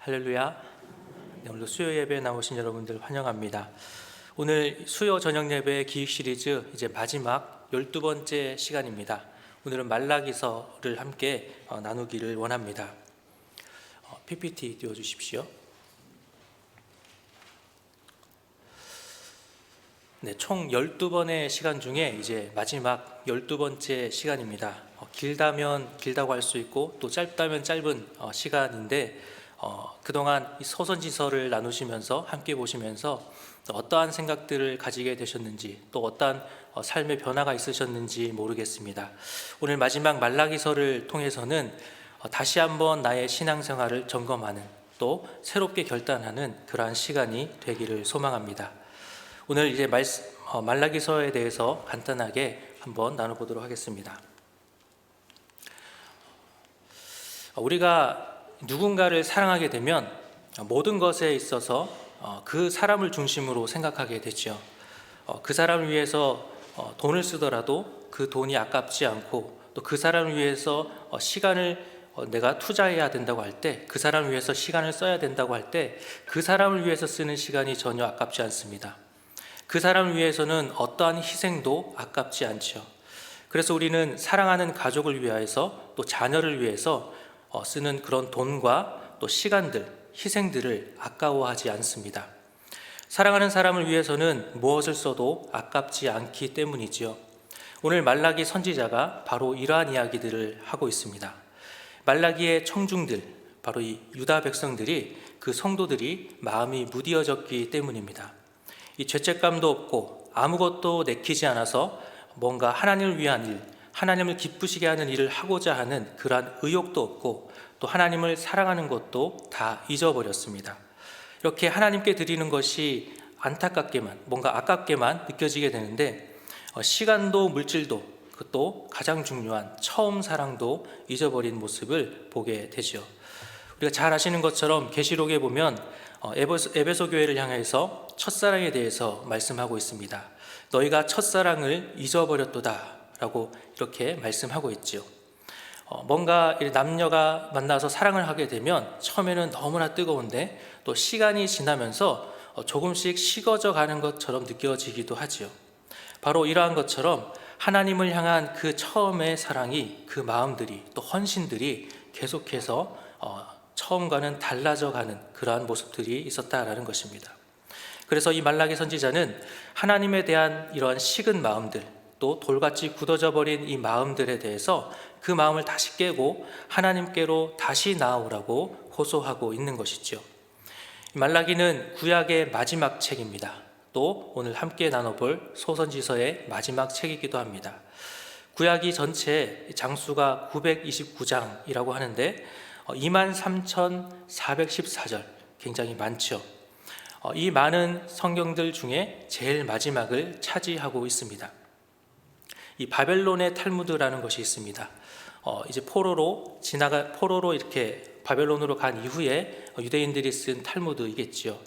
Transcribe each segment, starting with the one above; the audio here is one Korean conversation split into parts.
할렐루야. 네, 오늘도 수요 예배에 나오신 여러분들 환영합니다. 오늘 수요 저녁 예배 기획 시리즈 이제 마지막 12번째 시간입니다. 오늘은 말라기서를 함께 나누기를 원합니다. PPT 띄워주십시오. 네, 총 12번의 시간 중에 이제 마지막 12번째 시간입니다. 길다면 길다고 할 수 있고 또 짧다면 짧은 시간인데 그동안 이 소선지서를 나누시면서 함께 보시면서 어떠한 생각들을 가지게 되셨는지 또 어떠한 삶의 변화가 있으셨는지 모르겠습니다. 오늘 마지막 말라기서를 통해서는 다시 한번 나의 신앙생활을 점검하는 또 새롭게 결단하는 그러한 시간이 되기를 소망합니다. 오늘 이제 말라기서에 대해서 간단하게 한번 나눠보도록 하겠습니다. 우리가 누군가를 사랑하게 되면 모든 것에 있어서 그 사람을 중심으로 생각하게 되죠. 그 사람을 위해서 돈을 쓰더라도 그 돈이 아깝지 않고 또 그 사람을 위해서 시간을 내가 투자해야 된다고 할 때, 그 사람을 위해서 시간을 써야 된다고 할 때 그 사람을 위해서 쓰는 시간이 전혀 아깝지 않습니다. 그 사람을 위해서는 어떠한 희생도 아깝지 않죠. 그래서 우리는 사랑하는 가족을 위해서 또 자녀를 위해서 쓰는 그런 돈과 또 시간들, 희생들을 아까워하지 않습니다. 사랑하는 사람을 위해서는 무엇을 써도 아깝지 않기 때문이지요. 오늘 말라기 선지자가 바로 이러한 이야기들을 하고 있습니다. 말라기의 청중들, 바로 이 유다 백성들이, 그 성도들이 마음이 무디어졌기 때문입니다. 이 죄책감도 없고 아무것도 내키지 않아서 뭔가 하나님을 위한 일, 하나님을 기쁘시게 하는 일을 하고자 하는 그러한 의욕도 없고 또 하나님을 사랑하는 것도 다 잊어버렸습니다. 이렇게 하나님께 드리는 것이 안타깝게만, 뭔가 아깝게만 느껴지게 되는데 시간도 물질도 또 가장 중요한 처음 사랑도 잊어버린 모습을 보게 되죠. 우리가 잘 아시는 것처럼 계시록에 보면 에베소 교회를 향해서 첫사랑에 대해서 말씀하고 있습니다. 너희가 첫사랑을 잊어버렸도다 라고 이렇게 말씀하고 있죠. 뭔가 남녀가 만나서 사랑을 하게 되면 처음에는 너무나 뜨거운데 또 시간이 지나면서 조금씩 식어져 가는 것처럼 느껴지기도 하지요. 바로 이러한 것처럼 하나님을 향한 그 처음의 사랑이, 그 마음들이 또 헌신들이 계속해서 처음과는 달라져 가는 그러한 모습들이 있었다라는 것입니다. 그래서 이 말라기 선지자는 하나님에 대한 이러한 식은 마음들, 또 돌같이 굳어져 버린 이 마음들에 대해서 그 마음을 다시 깨고 하나님께로 다시 나아오라고 호소하고 있는 것이죠. 말라기는 구약의 마지막 책입니다. 또 오늘 함께 나눠볼 소선지서의 마지막 책이기도 합니다. 구약이 전체 장수가 929장이라고 하는데 23,414절, 굉장히 많죠. 이 많은 성경들 중에 제일 마지막을 차지하고 있습니다. 이 바벨론의 탈무드라는 것이 있습니다. 이제 포로로 이렇게 바벨론으로 간 이후에 유대인들이 쓴 탈무드이겠지요.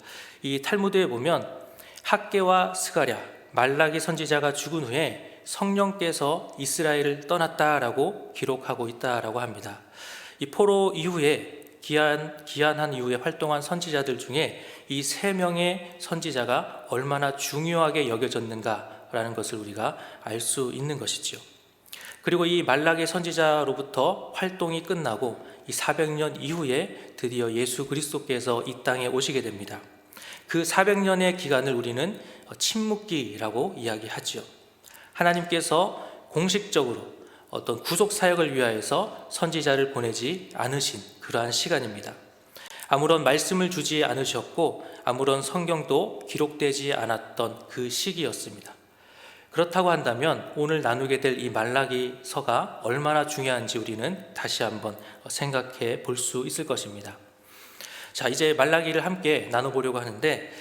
이 탈무드에 보면 학개와 스가랴, 말라기 선지자가 죽은 후에 성령께서 이스라엘을 떠났다라고 기록하고 있다라고 합니다. 이 포로 이후에 기한한 이후에 활동한 선지자들 중에 이 세 명의 선지자가 얼마나 중요하게 여겨졌는가라는 것을 우리가 알 수 있는 것이지요. 그리고 이 말라기 선지자로부터 활동이 끝나고 이 400년 이후에 드디어 예수 그리스도께서 이 땅에 오시게 됩니다. 그 400년의 기간을 우리는 침묵기라고 이야기하지요. 하나님께서 공식적으로 어떤 구속 사역을 위하여서 선지자를 보내지 않으신 그러한 시간입니다. 아무런 말씀을 주지 않으셨고 아무런 성경도 기록되지 않았던 그 시기였습니다. 그렇다고 한다면 오늘 나누게 될 이 말라기서가 얼마나 중요한지 우리는 다시 한번 생각해 볼 수 있을 것입니다. 자, 이제 말라기를 함께 나눠보려고 하는데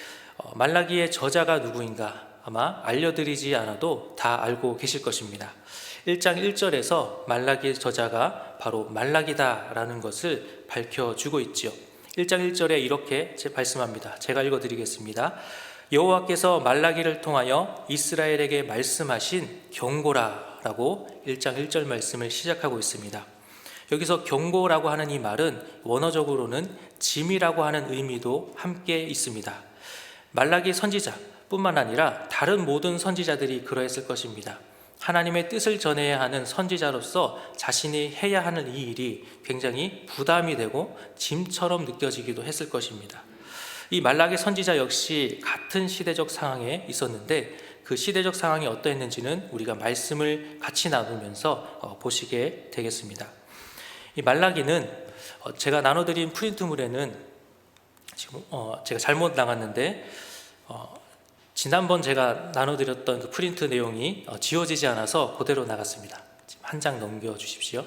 말라기의 저자가 누구인가 아마 알려드리지 않아도 다 알고 계실 것입니다. 1장 1절에서 말라기의 저자가 바로 말라기다라는 것을 밝혀주고 있지요. 1장 1절에 이렇게 말씀합니다. 제가 읽어드리겠습니다. 여호와께서 말라기를 통하여 이스라엘에게 말씀하신 경고라 라고 1장 1절 말씀을 시작하고 있습니다. 여기서 경고라고 하는 이 말은 원어적으로는 짐이라고 하는 의미도 함께 있습니다. 말라기 선지자뿐만 아니라 다른 모든 선지자들이 그러했을 것입니다. 하나님의 뜻을 전해야 하는 선지자로서 자신이 해야 하는 이 일이 굉장히 부담이 되고 짐처럼 느껴지기도 했을 것입니다. 이 말라기 선지자 역시 같은 시대적 상황에 있었는데 그 시대적 상황이 어떠했는지는 우리가 말씀을 같이 나누면서 보시게 되겠습니다. 이 말라기는 제가 나눠드린 프린트물에는 지금 제가 잘못 나갔는데 지난번 제가 나눠드렸던 그 프린트 내용이 지워지지 않아서 그대로 나갔습니다. 지금 한 장 넘겨 주십시오.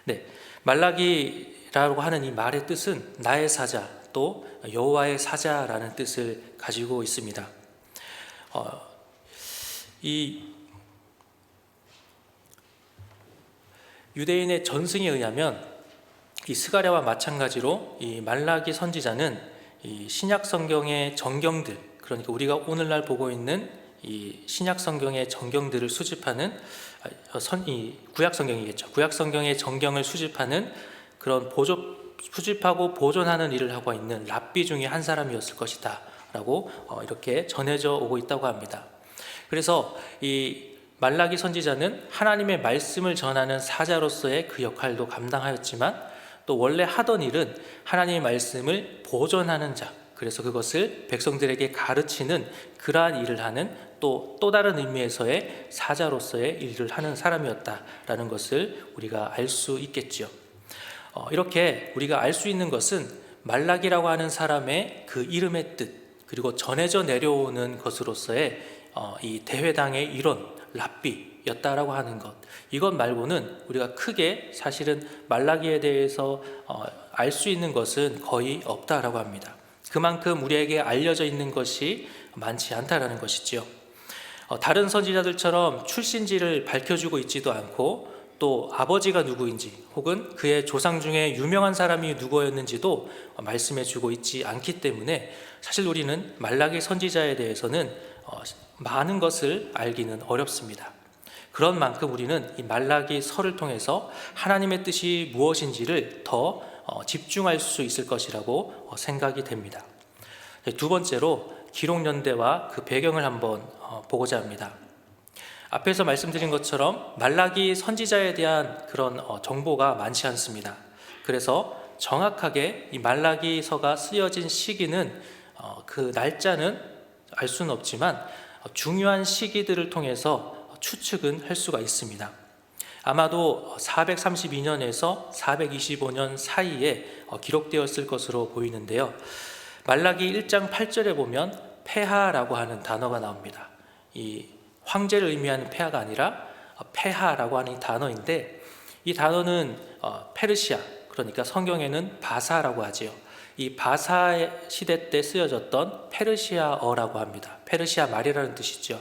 네, 말라기라고 하는 이 말의 뜻은 나의 사자 또 여호와의 사자라는 뜻을 가지고 있습니다. 이 유대인의 전승에 의하면 이 스가랴와 마찬가지로 이 말라기 선지자는 이 신약 성경의 정경들, 그러니까 우리가 오늘날 보고 있는 이 신약 성경의 정경들을 수집하는 이 구약 성경이겠죠. 구약 성경의 정경을 수집하는 그런 수집하고 보존하는 일을 하고 있는 랍비 중에 한 사람이었을 것이다라고 이렇게 전해져 오고 있다고 합니다. 그래서 이 말라기 선지자는 하나님의 말씀을 전하는 사자로서의 그 역할도 감당하였지만 또 원래 하던 일은 하나님의 말씀을 보존하는 자, 그래서 그것을 백성들에게 가르치는 그러한 일을 하는 또 다른 의미에서의 사자로서의 일을 하는 사람이었다라는 것을 우리가 알 수 있겠죠. 이렇게 우리가 알 수 있는 것은 말라기라고 하는 사람의 그 이름의 뜻, 그리고 전해져 내려오는 것으로서의 이 대회당의 일원 랍비였다라고 하는 것, 이것 말고는 우리가 크게 사실은 말라기에 대해서 알 수 있는 것은 거의 없다라고 합니다. 그만큼 우리에게 알려져 있는 것이 많지 않다라는 것이지요. 다른 선지자들처럼 출신지를 밝혀주고 있지도 않고 또 아버지가 누구인지 혹은 그의 조상 중에 유명한 사람이 누구였는지도 말씀해주고 있지 않기 때문에 사실 우리는 말라기 선지자에 대해서는 많은 것을 알기는 어렵습니다. 그런 만큼 우리는 이 말라기 서를 통해서 하나님의 뜻이 무엇인지를 더 집중할 수 있을 것이라고 생각이 됩니다. 두 번째로 기록연대와 그 배경을 한번 보고자 합니다. 앞에서 말씀드린 것처럼 말라기 선지자에 대한 그런 정보가 많지 않습니다. 그래서 정확하게 이 말라기서가 쓰여진 시기는 그 날짜는 알 수는 없지만 중요한 시기들을 통해서 추측은 할 수가 있습니다. 아마도 432년에서 425년 사이에 기록되었을 것으로 보이는데요. 말라기 1장 8절에 보면 폐하라고 하는 단어가 나옵니다. 이 황제를 의미하는 폐하가 아니라 폐하라고 하는 이 단어인데, 이 단어는 페르시아, 그러니까 성경에는 바사라고 하지요. 이 바사 시대 때 쓰여졌던 페르시아어라고 합니다. 페르시아 말이라는 뜻이죠.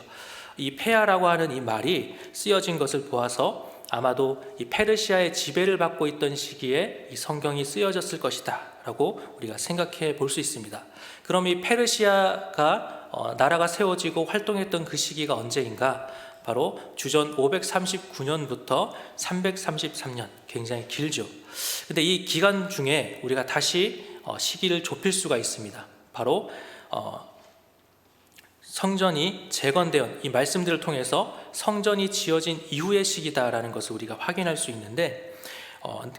이 폐하라고 하는 이 말이 쓰여진 것을 보아서 아마도 이 페르시아의 지배를 받고 있던 시기에 이 성경이 쓰여졌을 것이다 라고 우리가 생각해 볼 수 있습니다. 그럼 이 페르시아가 나라가 세워지고 활동했던 그 시기가 언제인가? 바로 주전 539년부터 333년, 굉장히 길죠. 근데 이 기간 중에 우리가 다시 시기를 좁힐 수가 있습니다. 바로 성전이 재건되었, 이 말씀들을 통해서 성전이 지어진 이후의 시기다라는 것을 우리가 확인할 수 있는데,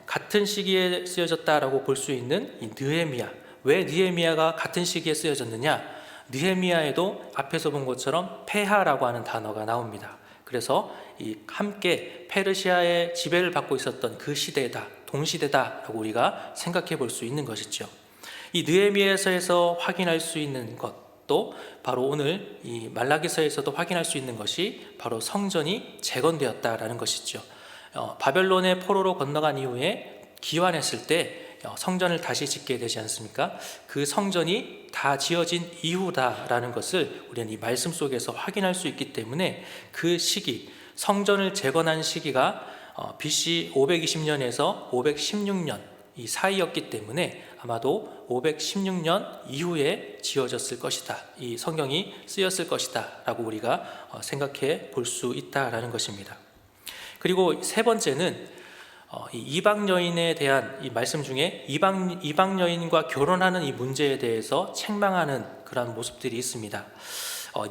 같은 시기에 쓰여졌다라고 볼 수 있는 이 느헤미야, 왜 느헤미야가 같은 시기에 쓰여졌느냐? 느헤미야에도 앞에서 본 것처럼 폐하라고 하는 단어가 나옵니다. 그래서 이 함께 페르시아의 지배를 받고 있었던 그 시대다, 동시대다라고 우리가 생각해 볼 수 있는 것이죠. 이 느헤미야에서 확인할 수 있는 것도 바로 오늘 이 말라기서에서도 확인할 수 있는 것이 바로 성전이 재건되었다라는 것이죠. 바벨론의 포로로 건너간 이후에 기환했을 때 성전을 다시 짓게 되지 않습니까? 그 성전이 다 지어진 이후다라는 것을 우리는 이 말씀 속에서 확인할 수 있기 때문에 그 시기, 성전을 재건한 시기가 BC 520년에서 516년, 이 사이였기 때문에 아마도 516년 이후에 지어졌을 것이다, 이 성경이 쓰였을 것이다 라고 우리가 생각해 볼 수 있다라는 것입니다. 그리고 세 번째는 이 이방 여인에 대한 이 말씀 중에 이방 여인과 결혼하는 이 문제에 대해서 책망하는 그러한 모습들이 있습니다.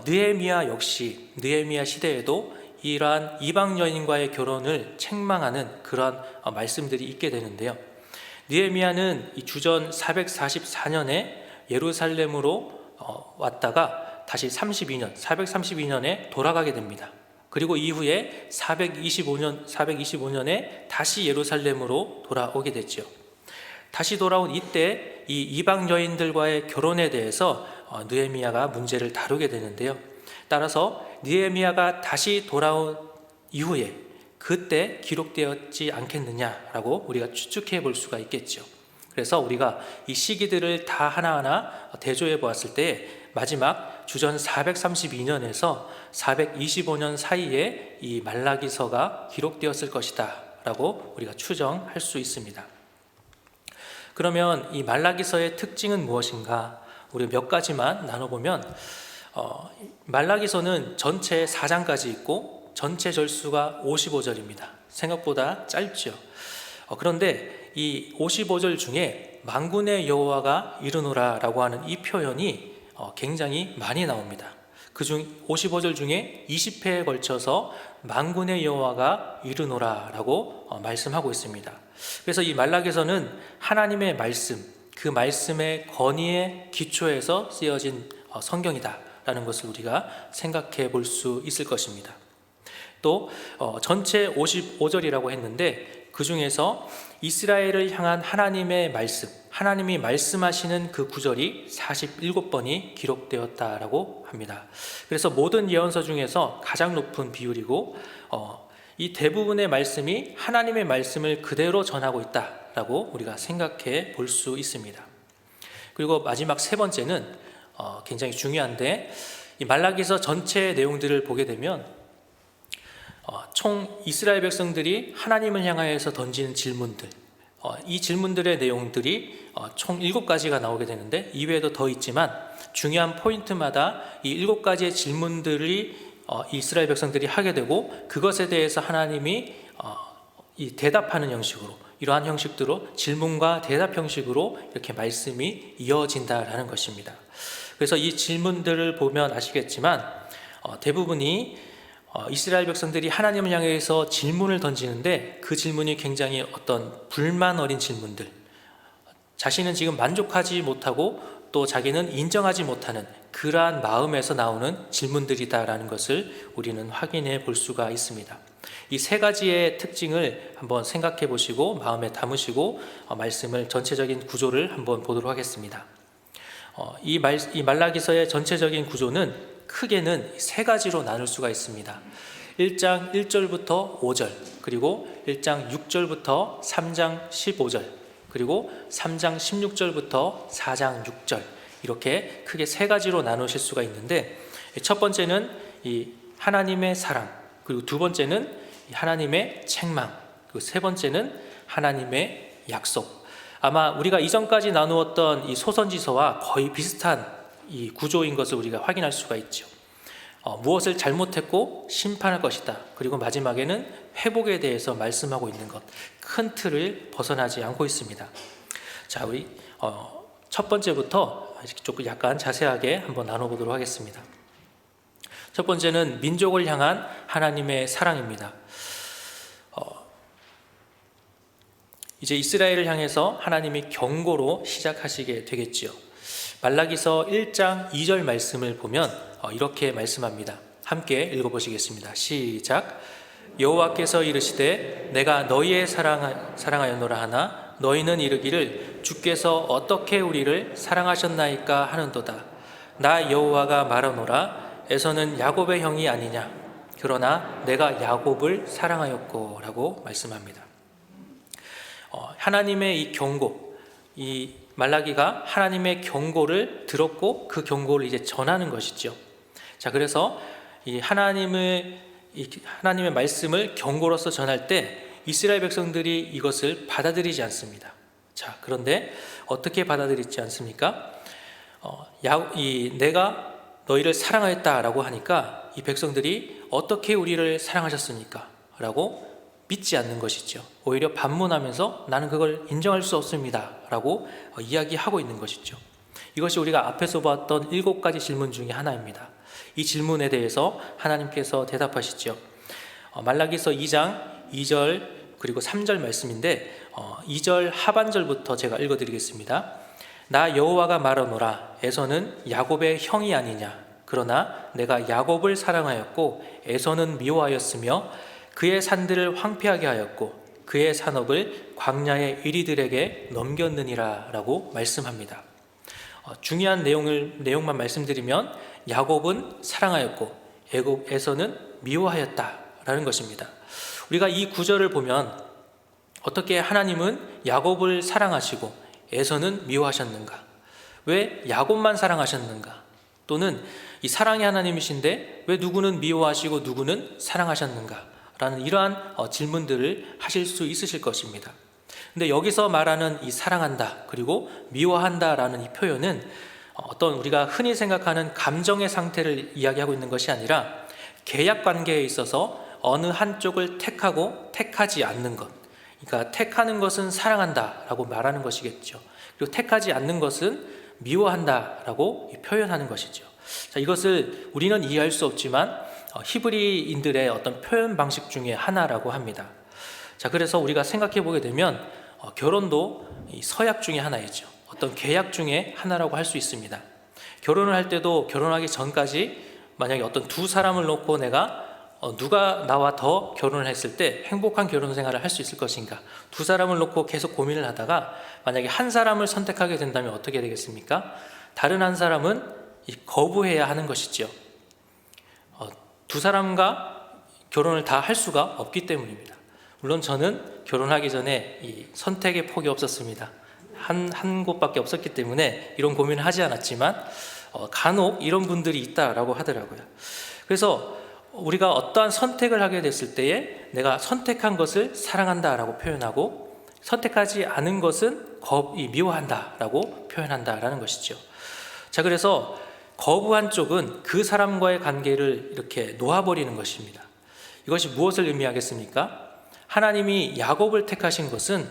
느헤미야 역시 느헤미야 시대에도 이러한 이방 여인과의 결혼을 책망하는 그러한 말씀들이 있게 되는데요. 느헤미야는 이 주전 444년에 예루살렘으로 왔다가 다시 432년에 돌아가게 됩니다. 그리고 이후에 425년에 다시 예루살렘으로 돌아오게 됐죠. 다시 돌아온 이때 이 이방 여인들과의 결혼에 대해서 느헤미야가 문제를 다루게 되는데요. 따라서 느헤미야가 다시 돌아온 이후에 그때 기록되었지 않겠느냐라고 우리가 추측해 볼 수가 있겠죠. 그래서 우리가 이 시기들을 다 하나하나 대조해 보았을 때 마지막 주전 432년에서 425년 사이에 이 말라기서가 기록되었을 것이다 라고 우리가 추정할 수 있습니다. 그러면 이 말라기서의 특징은 무엇인가? 우리 몇 가지만 나눠보면 말라기서는 전체 4장까지 있고 전체 절수가 55절입니다. 생각보다 짧죠. 그런데 이 55절 중에 만군의 여호와가 이르노라 라고 하는 이 표현이 굉장히 많이 나옵니다. 그중 55절 중에 20회에 걸쳐서 만군의 여호와가 이르노라 라고 말씀하고 있습니다. 그래서 이 말라기서는 하나님의 말씀, 그 말씀의 권위의 기초에서 쓰여진 성경이다 라는 것을 우리가 생각해 볼 수 있을 것입니다. 또 전체 55절이라고 했는데 그 중에서 이스라엘을 향한 하나님의 말씀, 하나님이 말씀하시는 그 구절이 47번이 기록되었다라고 합니다. 그래서 모든 예언서 중에서 가장 높은 비율이고 이 대부분의 말씀이 하나님의 말씀을 그대로 전하고 있다라고 우리가 생각해 볼 수 있습니다. 그리고 마지막 세 번째는 굉장히 중요한데 이 말라기서 전체 내용들을 보게 되면 총 이스라엘 백성들이 하나님을 향하여서 던지는 질문들, 이 질문들의 내용들이 총 7가지가 나오게 되는데 이외에도 더 있지만 중요한 포인트마다 이 7가지의 질문들이 이스라엘 백성들이 하게 되고 그것에 대해서 하나님이 이 대답하는 형식으로, 이러한 형식대로 질문과 대답 형식으로 이렇게 말씀이 이어진다라는 것입니다. 그래서 이 질문들을 보면 아시겠지만 대부분이 이스라엘 백성들이 하나님을 향해서 질문을 던지는데 그 질문이 굉장히 어떤 불만 어린 질문들, 자신은 지금 만족하지 못하고 또 자기는 인정하지 못하는 그러한 마음에서 나오는 질문들이다라는 것을 우리는 확인해 볼 수가 있습니다. 이 세 가지의 특징을 한번 생각해 보시고 마음에 담으시고 말씀을 전체적인 구조를 한번 보도록 하겠습니다. 이 말라기서의 전체적인 구조는 크게는 세 가지로 나눌 수가 있습니다. 1장 1절부터 5절, 그리고 1장 6절부터 3장 15절, 그리고 3장 16절부터 4장 6절, 이렇게 크게 세 가지로 나누실 수가 있는데 첫 번째는 이 하나님의 사랑, 그리고 두 번째는 하나님의 책망, 그리고 세 번째는 하나님의 약속. 아마 우리가 이전까지 나누었던 이 소선지서와 거의 비슷한 이 구조인 것을 우리가 확인할 수가 있죠. 무엇을 잘못했고 심판할 것이다. 그리고 마지막에는 회복에 대해서 말씀하고 있는 것, 큰 틀을 벗어나지 않고 있습니다. 자, 우리 첫 번째부터 조금 약간 자세하게 한번 나눠보도록 하겠습니다. 첫 번째는 민족을 향한 하나님의 사랑입니다. 이제 이스라엘을 향해서 하나님이 경고로 시작하시게 되겠지요. 말라기서 1장 2절 말씀을 보면 이렇게 말씀합니다. 함께 읽어보시겠습니다. 시작. 여호와께서 이르시되 내가 너희의 사랑하였노라 하나 너희는 이르기를 주께서 어떻게 우리를 사랑하셨나이까 하는도다. 나 여호와가 말하노라 에서는 야곱의 형이 아니냐. 그러나 내가 야곱을 사랑하였고 라고 말씀합니다. 하나님의 이 경고, 이 말라기가 하나님의 경고를 들었고 그 경고를 이제 전하는 것이죠. 자, 그래서 이 하나님의 말씀을 경고로서 전할 때 이스라엘 백성들이 이것을 받아들이지 않습니다. 자, 그런데 어떻게 받아들이지 않습니까? 내가 너희를 사랑하였다라고 하니까 이 백성들이 어떻게 우리를 사랑하셨습니까? 라고 믿지 않는 것이죠. 오히려 반문하면서 나는 그걸 인정할 수 없습니다 라고 이야기하고 있는 것이죠. 이것이 우리가 앞에서 봤던 7가지 질문 중에 하나입니다. 이 질문에 대해서 하나님께서 대답하시죠. 말라기서 2장 2절 그리고 3절 말씀인데 2절 하반절부터 제가 읽어드리겠습니다. 나 여호와가 말하노라. 에서는 야곱의 형이 아니냐. 그러나 내가 야곱을 사랑하였고 에서는 미워하였으며 그의 산들을 황폐하게 하였고 그의 산업을 광야의 이리들에게 넘겼느니라 라고 말씀합니다. 중요한 내용만 말씀드리면 야곱은 사랑하였고 에서는 미워하였다라는 것입니다. 우리가 이 구절을 보면 어떻게 하나님은 야곱을 사랑하시고 에서는 미워하셨는가? 왜 야곱만 사랑하셨는가? 또는 이 사랑의 하나님이신데 왜 누구는 미워하시고 누구는 사랑하셨는가? 라는 이러한 질문들을 하실 수 있으실 것입니다. 근데 여기서 말하는 이 사랑한다 그리고 미워한다 라는 이 표현은 어떤 우리가 흔히 생각하는 감정의 상태를 이야기하고 있는 것이 아니라 계약 관계에 있어서 어느 한쪽을 택하고 택하지 않는 것, 그러니까 택하는 것은 사랑한다 라고 말하는 것이겠죠. 그리고 택하지 않는 것은 미워한다 라고 표현하는 것이죠. 자, 이것을 우리는 이해할 수 없지만 히브리인들의 어떤 표현 방식 중에 하나라고 합니다. 자, 그래서 우리가 생각해 보게 되면 결혼도 이 서약 중에 하나이죠. 어떤 계약 중에 하나라고 할 수 있습니다. 결혼을 할 때도 결혼하기 전까지 만약에 어떤 두 사람을 놓고 내가 누가 나와 더 결혼을 했을 때 행복한 결혼 생활을 할 수 있을 것인가, 두 사람을 놓고 계속 고민을 하다가 만약에 한 사람을 선택하게 된다면 어떻게 되겠습니까? 다른 한 사람은 거부해야 하는 것이죠. 두 사람과 결혼을 다 할 수가 없기 때문입니다. 물론 저는 결혼하기 전에 이 선택의 폭이 없었습니다. 한 곳밖에 없었기 때문에 이런 고민을 하지 않았지만 간혹 이런 분들이 있다라고 하더라고요. 그래서 우리가 어떠한 선택을 하게 됐을 때에 내가 선택한 것을 사랑한다라고 표현하고 선택하지 않은 것은 미워한다라고 표현한다라는 것이죠. 자, 그래서 거부한 쪽은 그 사람과의 관계를 이렇게 놓아버리는 것입니다. 이것이 무엇을 의미하겠습니까? 하나님이 야곱을 택하신 것은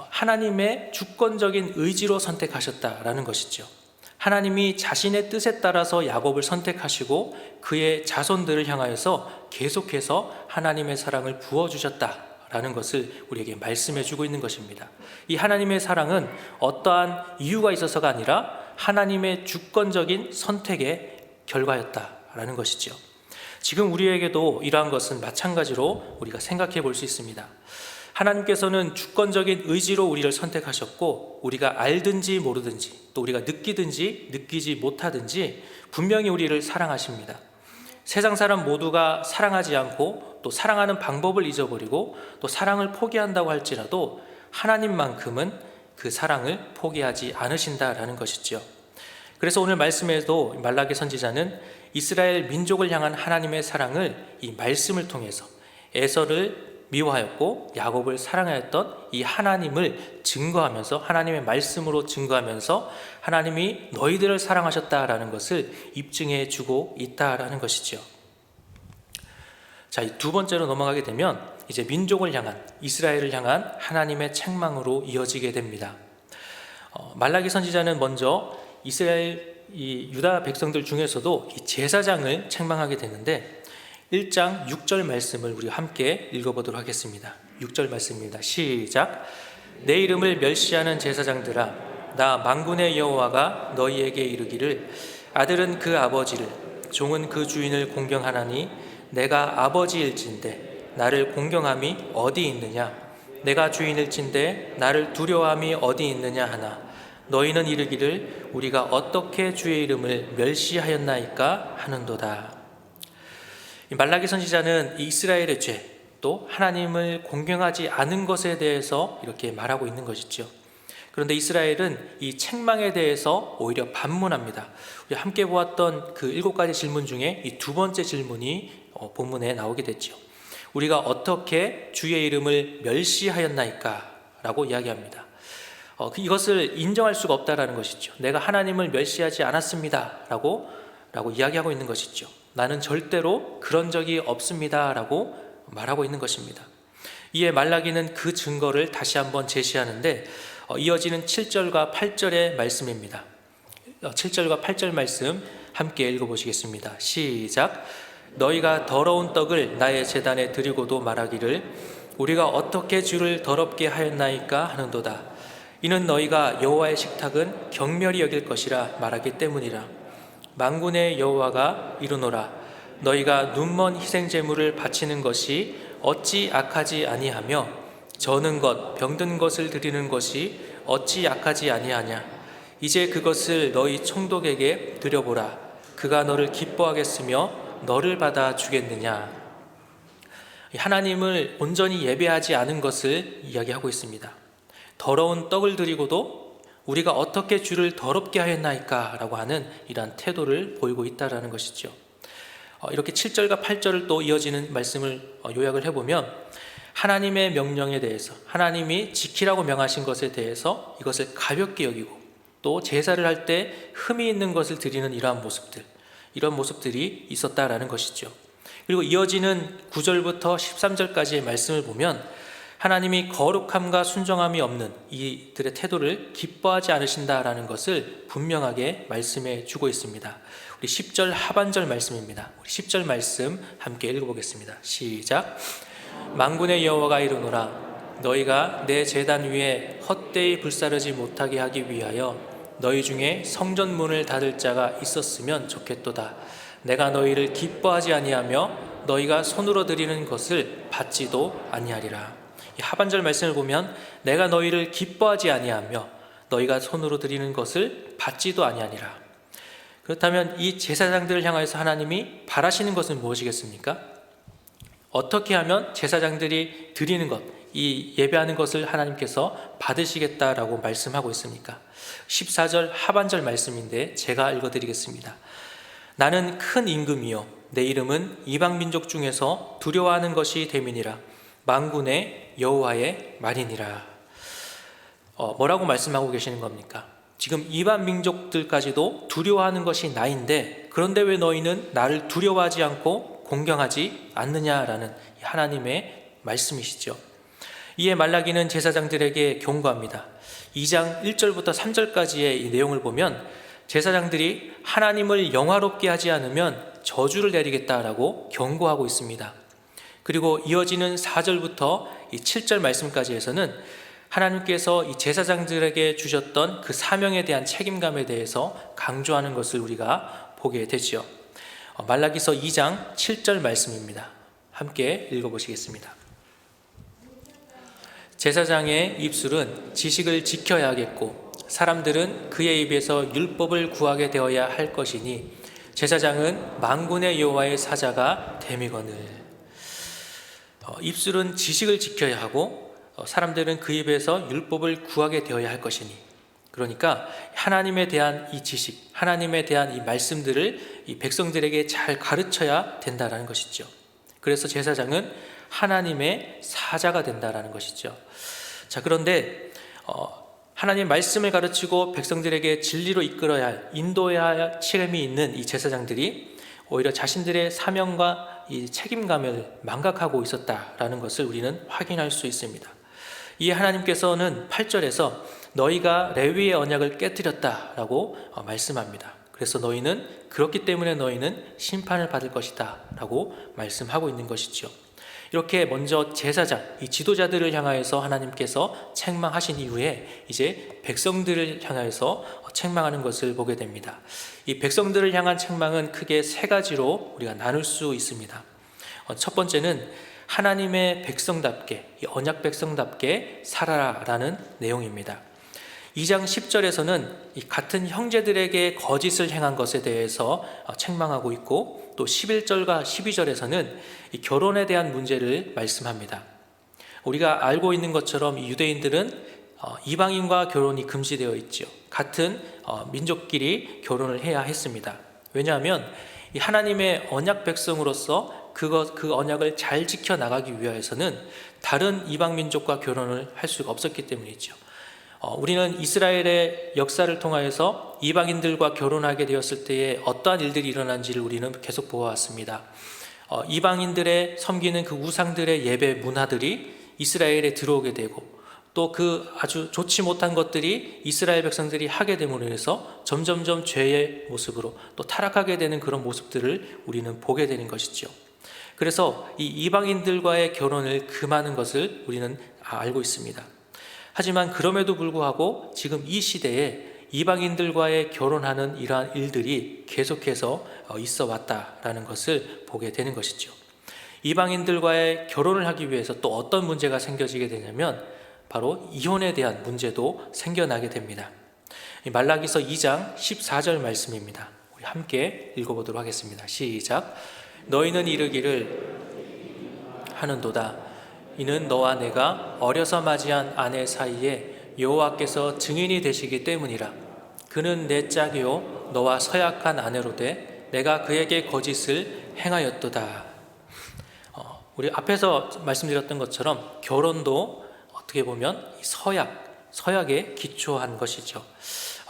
하나님의 주권적인 의지로 선택하셨다라는 것이죠. 하나님이 자신의 뜻에 따라서 야곱을 선택하시고 그의 자손들을 향하여서 계속해서 하나님의 사랑을 부어주셨다라는 것을 우리에게 말씀해 주고 있는 것입니다. 이 하나님의 사랑은 어떠한 이유가 있어서가 아니라 하나님의 주권적인 선택의 결과였다라는 것이죠. 지금 우리에게도 이러한 것은 마찬가지로 우리가 생각해 볼 수 있습니다. 하나님께서는 주권적인 의지로 우리를 선택하셨고 우리가 알든지 모르든지 또 우리가 느끼든지 느끼지 못하든지 분명히 우리를 사랑하십니다. 세상 사람 모두가 사랑하지 않고 또 사랑하는 방법을 잊어버리고 또 사랑을 포기한다고 할지라도 하나님만큼은 그 사랑을 포기하지 않으신다라는 것이죠. 그래서 오늘 말씀에도 말라기 선지자는 이스라엘 민족을 향한 하나님의 사랑을 이 말씀을 통해서 에서를 미워하였고 야곱을 사랑하였던 이 하나님을 증거하면서 하나님의 말씀으로 증거하면서 하나님이 너희들을 사랑하셨다라는 것을 입증해 주고 있다라는 것이죠. 자, 이 두 번째로 넘어가게 되면 이제 민족을 향한 이스라엘을 향한 하나님의 책망으로 이어지게 됩니다. 말라기 선지자는 먼저 이스라엘 이 유다 백성들 중에서도 이 제사장을 책망하게 되는데 1장 6절 말씀을 우리 함께 읽어보도록 하겠습니다. 6절 말씀입니다. 시작. 내 이름을 멸시하는 제사장들아, 나 만군의 여호와가 너희에게 이르기를 아들은 그 아버지를 종은 그 주인을 공경하나니 내가 아버지일진데 나를 공경함이 어디 있느냐? 내가 주인일진데 나를 두려워함이 어디 있느냐 하나 너희는 이르기를 우리가 어떻게 주의 이름을 멸시하였나이까 하는도다. 말라기 선지자는 이스라엘의 죄, 또 하나님을 공경하지 않은 것에 대해서 이렇게 말하고 있는 것이죠. 그런데 이스라엘은 이 책망에 대해서 오히려 반문합니다. 우리 함께 보았던 그 7가지 질문 중에 이 두 번째 질문이 본문에 나오게 됐죠. 우리가 어떻게 주의 이름을 멸시하였나이까? 라고 이야기합니다. 이것을 인정할 수가 없다라는 것이죠. 내가 하나님을 멸시하지 않았습니다라고 이야기하고 있는 것이죠. 나는 절대로 그런 적이 없습니다라고 말하고 있는 것입니다. 이에 말라기는 그 증거를 다시 한번 제시하는데 이어지는 7절과 8절의 말씀입니다. 7절과 8절 말씀 함께 읽어보시겠습니다. 시작. 너희가 더러운 떡을 나의 제단에 드리고도 말하기를 우리가 어떻게 주를 더럽게 하였나이까 하는도다. 이는 너희가 여호와의 식탁은 경멸히 여길 것이라 말하기 때문이라. 만군의 여호와가 이르노라. 너희가 눈먼 희생 제물을 바치는 것이 어찌 악하지 아니하며 저는 것 병든 것을 드리는 것이 어찌 악하지 아니하냐. 이제 그것을 너희 총독에게 드려보라. 그가 너를 기뻐하겠으며 너를 받아 주겠느냐. 하나님을 온전히 예배하지 않은 것을 이야기하고 있습니다. 더러운 떡을 드리고도 우리가 어떻게 주를 더럽게 하였나이까 라고 하는 이러한 태도를 보이고 있다는 것이죠. 이렇게 7절과 8절을 또 이어지는 말씀을 요약을 해보면 하나님의 명령에 대해서 하나님이 지키라고 명하신 것에 대해서 이것을 가볍게 여기고 또 제사를 할 때 흠이 있는 것을 드리는 이러한 모습들이 있었다라는 것이죠. 그리고 이어지는 9절부터 13절까지의 말씀을 보면 하나님이 거룩함과 순정함이 없는 이들의 태도를 기뻐하지 않으신다라는 것을 분명하게 말씀해 주고 있습니다. 우리 10절 하반절 말씀입니다. 우리 10절 말씀 함께 읽어보겠습니다. 시작. 만군의 여호와가 이르노라. 너희가 내 제단 위에 헛되이 불사르지 못하게 하기 위하여 너희 중에 성전문을 닫을 자가 있었으면 좋겠도다. 내가 너희를 기뻐하지 아니하며 너희가 손으로 드리는 것을 받지도 아니하리라. 이 하반절 말씀을 보면 내가 너희를 기뻐하지 아니하며 너희가 손으로 드리는 것을 받지도 아니하리라. 그렇다면 이 제사장들을 향하여서 하나님이 바라시는 것은 무엇이겠습니까? 어떻게 하면 제사장들이 드리는 것, 이 예배하는 것을 하나님께서 받으시겠다라고 말씀하고 있습니까? 14절 하반절 말씀인데 제가 읽어드리겠습니다. 나는 큰 임금이요 내 이름은 이방 민족 중에서 두려워하는 것이 됨이니라. 만군의 여호와의 말이니라. 뭐라고 말씀하고 계시는 겁니까? 지금 이방 민족들까지도 두려워하는 것이 나인데 그런데 왜 너희는 나를 두려워하지 않고 공경하지 않느냐라는 하나님의 말씀이시죠. 이에 말라기는 제사장들에게 경고합니다. 2장 1절부터 3절까지의 이 내용을 보면 제사장들이 하나님을 영화롭게 하지 않으면 저주를 내리겠다라고 경고하고 있습니다. 그리고 이어지는 4절부터 이 7절 말씀까지 해서는 하나님께서 이 제사장들에게 주셨던 그 사명에 대한 책임감에 대해서 강조하는 것을 우리가 보게 되죠. 말라기서 2장 7절 말씀입니다. 함께 읽어보시겠습니다. 제사장의 입술은 지식을 지켜야 하겠고 사람들은 그의 입에서 율법을 구하게 되어야 할 것이니 제사장은 만군의 여호와의 사자가 됨이거늘. 입술은 지식을 지켜야 하고 사람들은 그 입에서 율법을 구하게 되어야 할 것이니, 그러니까 하나님에 대한 이 지식, 하나님에 대한 이 말씀들을 이 백성들에게 잘 가르쳐야 된다라는 것이죠. 그래서 제사장은 하나님의 사자가 된다라는 것이죠. 자, 그런데 하나님 말씀을 가르치고 백성들에게 진리로 이끌어야 할, 인도해야 할 책임이 있는 이 제사장들이 오히려 자신들의 사명과 이 책임감을 망각하고 있었다라는 것을 우리는 확인할 수 있습니다. 이에 하나님께서는 8절에서 너희가 레위의 언약을 깨뜨렸다라고 말씀합니다. 그래서 그렇기 때문에 너희는 심판을 받을 것이다 라고 말씀하고 있는 것이죠. 이렇게 먼저 제사장, 이 지도자들을 향하여서 하나님께서 책망하신 이후에 이제 백성들을 향하여서 책망하는 것을 보게 됩니다. 이 백성들을 향한 책망은 크게 세 가지로 우리가 나눌 수 있습니다. 첫 번째는 하나님의 백성답게, 이 언약 백성답게 살아라라는 내용입니다. 2장 10절에서는 이 같은 형제들에게 거짓을 행한 것에 대해서 책망하고 있고, 또 11절과 12절에서는 이 결혼에 대한 문제를 말씀합니다. 우리가 알고 있는 것처럼 유대인들은 이방인과 결혼이 금지되어 있죠. 같은 민족끼리 결혼을 해야 했습니다. 왜냐하면 이 하나님의 언약 백성으로서 그 언약을 잘 지켜나가기 위해서는 다른 이방 민족과 결혼을 할 수가 없었기 때문이죠. 우리는 이스라엘의 역사를 통하여서 이방인들과 결혼하게 되었을 때에 어떠한 일들이 일어난지를 우리는 계속 보아왔습니다. 이방인들의 섬기는 그 우상들의 예배 문화들이 이스라엘에 들어오게 되고, 또 그 아주 좋지 못한 것들이 이스라엘 백성들이 하게 됨으로 해서 점점점 죄의 모습으로 또 타락하게 되는 그런 모습들을 우리는 보게 되는 것이죠. 그래서 이 이방인들과의 결혼을 금하는 것을 우리는 알고 있습니다. 하지만 그럼에도 불구하고 지금 이 시대에 이방인들과의 결혼하는 이러한 일들이 계속해서 있어 왔다라는 것을 보게 되는 것이죠. 이방인들과의 결혼을 하기 위해서 또 어떤 문제가 생겨지게 되냐면 바로 이혼에 대한 문제도 생겨나게 됩니다. 말라기서 2장 14절 말씀입니다. 우리 함께 읽어보도록 하겠습니다. 시작. 너희는 이르기를 하는도다. 이는 너와 내가 어려서 맞이한 아내 사이에 여호와께서 증인이 되시기 때문이라. 그는 내 짝이요 너와 서약한 아내로 돼 내가 그에게 거짓을 행하였도다. 우리 앞에서 말씀드렸던 것처럼 결혼도 어떻게 보면 서약에 기초한 것이죠.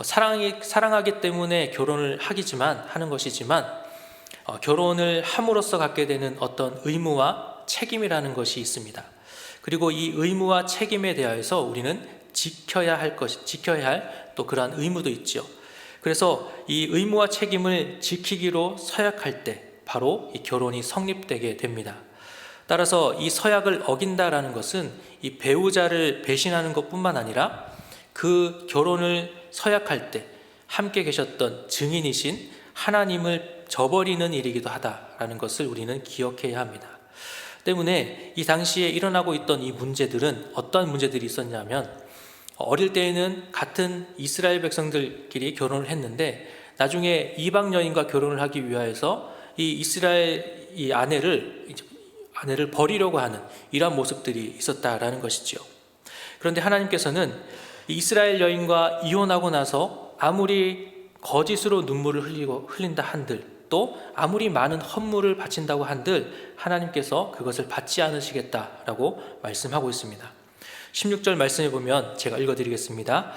사랑하기 때문에 결혼을 하는 것이지만 결혼을 함으로써 갖게 되는 어떤 의무와 책임이라는 것이 있습니다. 그리고 이 의무와 책임에 대하여서 우리는 지켜야 할 또 그러한 의무도 있죠. 그래서 이 의무와 책임을 지키기로 서약할 때 바로 이 결혼이 성립되게 됩니다. 따라서 이 서약을 어긴다라는 것은 이 배우자를 배신하는 것뿐만 아니라 그 결혼을 서약할 때 함께 계셨던 증인이신 하나님을 저버리는 일이기도 하다라는 것을 우리는 기억해야 합니다. 때문에 이 당시에 일어나고 있던 이 문제들은 어떠한 문제들이 있었냐면, 어릴 때에는 같은 이스라엘 백성들끼리 결혼을 했는데 나중에 이방 여인과 결혼을 하기 위하여서 이 이스라엘 이 아내를 버리려고 하는 이러한 모습들이 있었다라는 것이죠. 그런데 하나님께서는 이스라엘 여인과 이혼하고 나서 아무리 거짓으로 눈물을 흘린다 한들, 또 아무리 많은 헌물을 바친다고 한들 하나님께서 그것을 받지 않으시겠다라고 말씀하고 있습니다. 16절 말씀해 보면 제가 읽어드리겠습니다.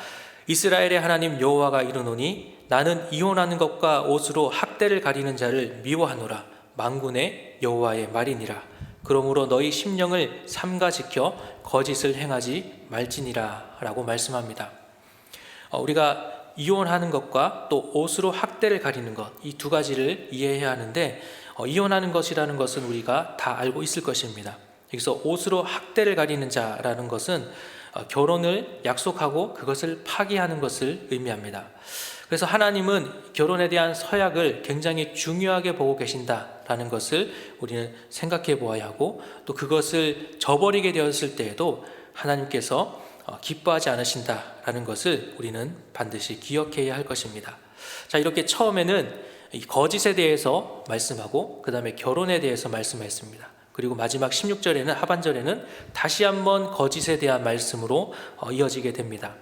이스라엘의 하나님 여호와가 이르노니 나는 이혼하는 것과 옷으로 학대를 가리는 자를 미워하노라. 만군의 여호와의 말이니라. 그러므로 너희 심령을 삼가 지켜 거짓을 행하지 말지니라 라고 말씀합니다. 우리가 이혼하는 것과 또 옷으로 학대를 가리는 것, 이 두 가지를 이해해야 하는데, 이혼하는 것이라는 것은 우리가 다 알고 있을 것입니다. 여기서 옷으로 학대를 가리는 자라는 것은 결혼을 약속하고 그것을 파기하는 것을 의미합니다. 그래서 하나님은 결혼에 대한 서약을 굉장히 중요하게 보고 계신다라는 것을 우리는 생각해 보아야 하고, 또 그것을 저버리게 되었을 때에도 하나님께서 기뻐하지 않으신다라는 것을 우리는 반드시 기억해야 할 것입니다. 자, 이렇게 처음에는 이 거짓에 대해서 말씀하고 그 다음에 결혼에 대해서 말씀했습니다. 그리고 마지막 16절에는 하반절에는 다시 한번 거짓에 대한 말씀으로 이어지게 됩니다.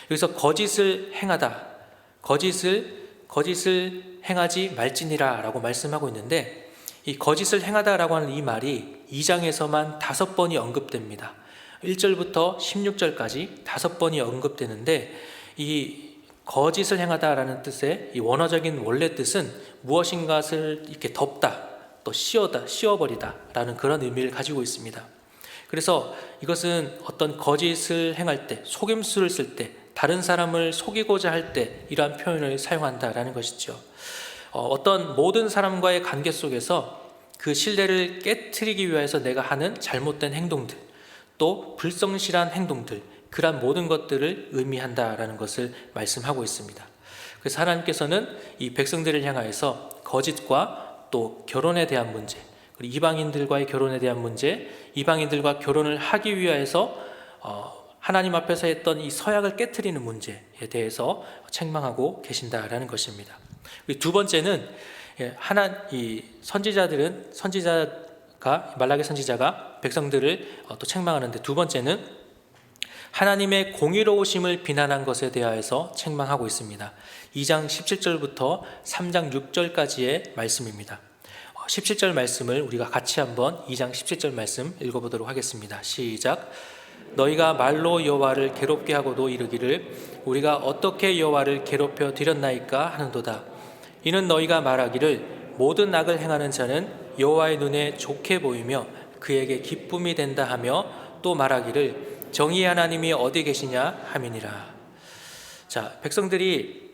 여기서 거짓을 행하지 말지니라 라고 말씀하고 있는데, 이 거짓을 행하다라고 하는 이 말이 2장에서만 5번이 언급됩니다. 1절부터 16절까지 5번이 언급되는데, 이 거짓을 행하다라는 뜻의 이 원어적인 원래 뜻은 무엇인가를 이렇게 덮다, 또 씌워버리다 라는 그런 의미를 가지고 있습니다. 그래서 이것은 어떤 거짓을 행할 때, 속임수를 쓸 때, 다른 사람을 속이고자 할 때 이러한 표현을 사용한다라는 것이죠. 어떤 모든 사람과의 관계 속에서 그 신뢰를 깨트리기 위해서 내가 하는 잘못된 행동들, 또 불성실한 행동들, 그러한 모든 것들을 의미한다라는 것을 말씀하고 있습니다. 그래서 하나님께서는 이 백성들을 향하여서 거짓과 또 결혼에 대한 문제, 그리고 이방인들과의 결혼에 대한 문제, 이방인들과 결혼을 하기 위해서 하나님 앞에서 했던 이 서약을 깨트리는 문제에 대해서 책망하고 계신다라는 것입니다. 그리고 두 번째는 이 말라기 선지자가 백성들을 또 책망하는데, 두 번째는 하나님의 공의로우심을 비난한 것에 대하여서 책망하고 있습니다. 2장 17절부터 3장 6절까지의 말씀입니다. 17절 말씀을 우리가 같이 한번 2장 17절 말씀 읽어보도록 하겠습니다. 시작. 너희가 말로 여호와를 괴롭게 하고도 이르기를 우리가 어떻게 여호와를 괴롭혀 드렸나이까 하는도다. 이는 너희가 말하기를 모든 악을 행하는 자는 여호와의 눈에 좋게 보이며 그에게 기쁨이 된다 하며 또 말하기를 정의의 하나님이 어디 계시냐 함이니라. 자, 백성들이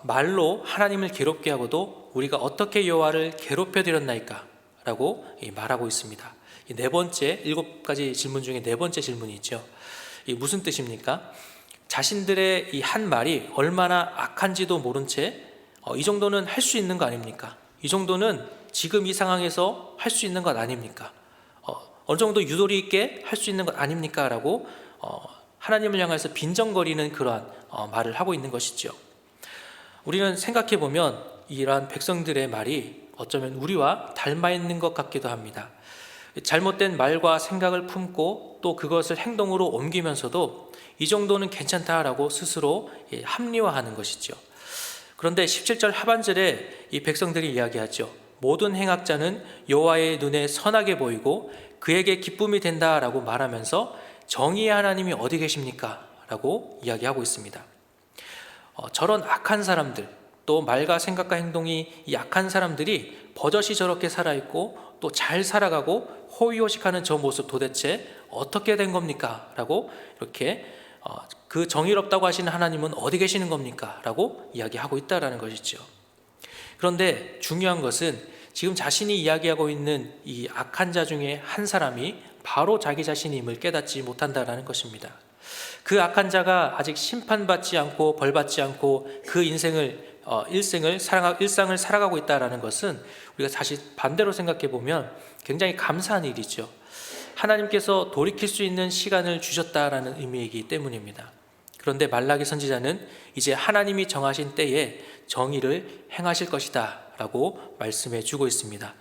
말로 하나님을 괴롭게 하고도 우리가 어떻게 여호와를 괴롭혀 드렸나이까 라고 말하고 있습니다. 이 네 번째, 7가지 질문 중에 네 번째 질문이 있죠. 이 무슨 뜻입니까? 자신들의 이 한 말이 얼마나 악한지도 모른 채 이 정도는 할 수 있는 거 아닙니까? 이 정도는 지금 이 상황에서 할 수 있는 것 아닙니까? 어느 정도 유도리 있게 할 수 있는 것 아닙니까? 라고 하나님을 향해서 빈정거리는 그러한 말을 하고 있는 것이죠. 우리는 생각해 보면 이러한 백성들의 말이 어쩌면 우리와 닮아 있는 것 같기도 합니다. 잘못된 말과 생각을 품고 또 그것을 행동으로 옮기면서도 이 정도는 괜찮다라고 스스로 합리화하는 것이죠. 그런데 17절 하반절에 이 백성들이 이야기하죠. 모든 행악자는 여호와의 눈에 선하게 보이고 그에게 기쁨이 된다라고 말하면서 정의의 하나님이 어디 계십니까? 라고 이야기하고 있습니다. 저런 악한 사람들, 또 말과 생각과 행동이 이 악한 사람들이 버젓이 저렇게 살아있고 또 잘 살아가고 호의호식하는 저 모습 도대체 어떻게 된 겁니까? 라고 이렇게 그 정의롭다고 하시는 하나님은 어디 계시는 겁니까? 라고 이야기하고 있다는 것이죠. 그런데 중요한 것은 지금 자신이 이야기하고 있는 이 악한 자 중에 한 사람이 바로 자기 자신임을 깨닫지 못한다는 것입니다. 그 악한 자가 아직 심판받지 않고 벌받지 않고 그 일상을 살아가고 있다는 것은 우리가 사실 반대로 생각해 보면 굉장히 감사한 일이죠. 하나님께서 돌이킬 수 있는 시간을 주셨다라는 의미이기 때문입니다. 그런데 말라기 선지자는 이제 하나님이 정하신 때에 정의를 행하실 것이다 라고 말씀해 주고 있습니다.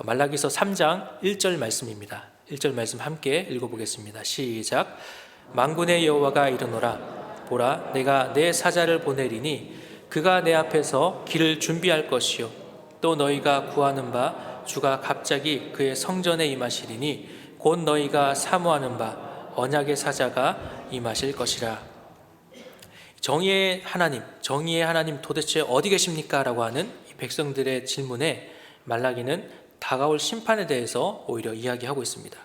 말라기서 3장 1절 말씀입니다. 1절 말씀 함께 읽어보겠습니다. 시작. 만군의 여호와가 이르노라. 보라, 내가 내 사자를 보내리니 그가 내 앞에서 길을 준비할 것이요 또 너희가 구하는 바 주가 갑자기 그의 성전에 임하시리니 곧 너희가 사모하는 바 언약의 사자가 임하실 것이라. 정의의 하나님 도대체 어디 계십니까? 라고 하는 백성들의 질문에 말라기는 다가올 심판에 대해서 오히려 이야기하고 있습니다.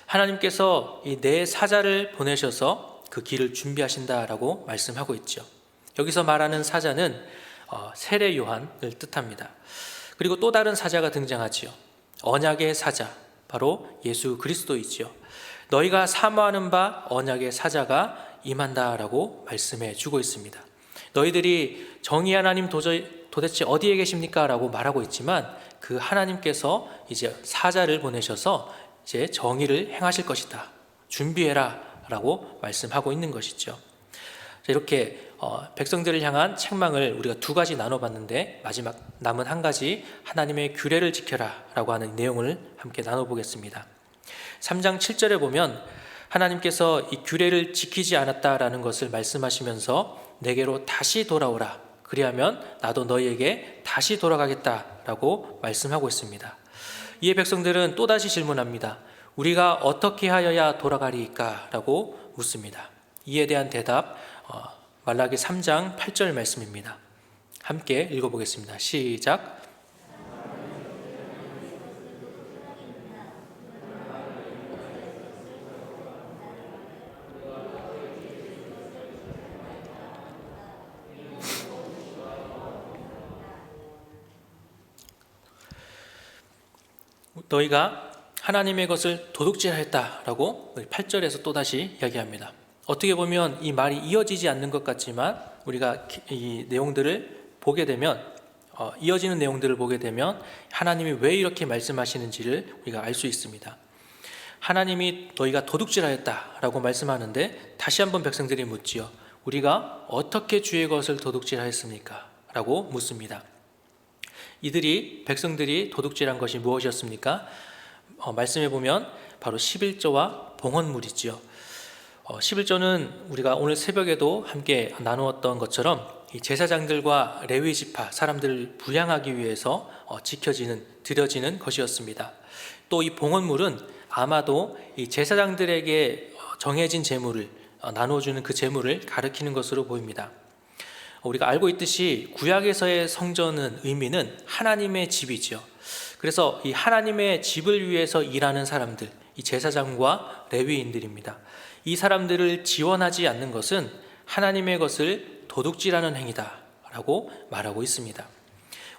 하나님께서 이 내 사자를 보내셔서 그 길을 준비하신다라고 말씀하고 있죠. 여기서 말하는 사자는 세례 요한을 뜻합니다. 그리고 또 다른 사자가 등장하지요. 언약의 사자, 바로 예수 그리스도이지요. 너희가 사모하는 바 언약의 사자가 임한다라고 말씀해 주고 있습니다. 너희들이 정의 하나님 도대체 어디에 계십니까? 라고 말하고 있지만 그 하나님께서 이제 사자를 보내셔서 이제 정의를 행하실 것이다. 준비해라 라고 말씀하고 있는 것이죠. 이렇게 백성들을 향한 책망을 우리가 두 가지 나눠봤는데 마지막 남은 한 가지 하나님의 규례를 지켜라 라고 하는 내용을 함께 나눠보겠습니다. 3장 7절에 보면 하나님께서 이 규례를 지키지 않았다라는 것을 말씀하시면서 내게로 다시 돌아오라. 그리하면 나도 너희에게 다시 돌아가겠다라고 말씀하고 있습니다. 이에 백성들은 또다시 질문합니다. 우리가 어떻게 하여야 돌아가리까? 라고 묻습니다. 이에 대한 대답 말라기 3장 8절 말씀입니다. 함께 읽어보겠습니다. 시작. 너희가 하나님의 것을 도둑질하였다라고 8절에서 또다시 이야기합니다. 어떻게 보면 이 말이 이어지지 않는 것 같지만 우리가 이 내용들을 보게 되면 이어지는 내용들을 보게 되면 하나님이 왜 이렇게 말씀하시는지를 우리가 알 수 있습니다. 하나님이 너희가 도둑질하였다라고 말씀하는데 다시 한번 백성들이 묻지요. 우리가 어떻게 주의 것을 도둑질하였습니까? 라고 묻습니다. 이들이 백성들이 도둑질한 것이 무엇이었습니까? 말씀해 보면 바로 11조와 봉헌물이지요. 11조는 우리가 오늘 새벽에도 함께 나누었던 것처럼 이 제사장들과 레위 지파 사람들을 부양하기 위해서 드려지는 것이었습니다. 또 이 봉헌물은 아마도 이 제사장들에게 정해진 재물을 나눠주는 그 재물을 가리키는 것으로 보입니다. 우리가 알고 있듯이 구약에서의 성전은 의미는 하나님의 집이죠. 그래서 이 하나님의 집을 위해서 일하는 사람들, 이 제사장과 레위인들입니다. 이 사람들을 지원하지 않는 것은 하나님의 것을 도둑질하는 행위다라고 말하고 있습니다.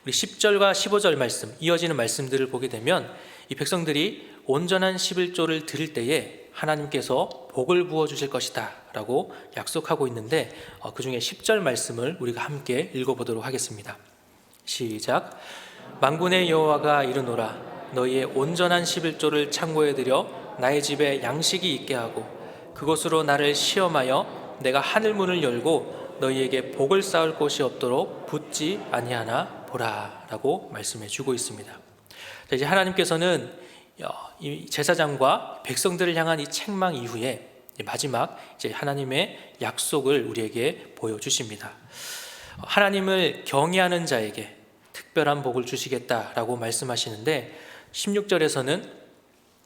우리 10절과 15절 말씀, 이어지는 말씀들을 보게 되면 이 백성들이 온전한 11조를 드릴 때에 하나님께서 복을 부어주실 것이다 라고 약속하고 있는데, 그 중에 10절 말씀을 우리가 함께 읽어보도록 하겠습니다. 시작. 만군의 여호와가 이르노라. 너희의 온전한 11조를 창고에 들여 나의 집에 양식이 있게 하고 그것으로 나를 시험하여 내가 하늘 문을 열고 너희에게 복을 쌓을 곳이 없도록 붙지 아니하나 보라 라고 말씀해 주고 있습니다. 자, 이제 하나님께서는 이 제사장과 백성들을 향한 이 책망 이후에 마지막 이제 하나님의 약속을 우리에게 보여주십니다. 하나님을 경외하는 자에게 특별한 복을 주시겠다라고 말씀하시는데, 16절에서는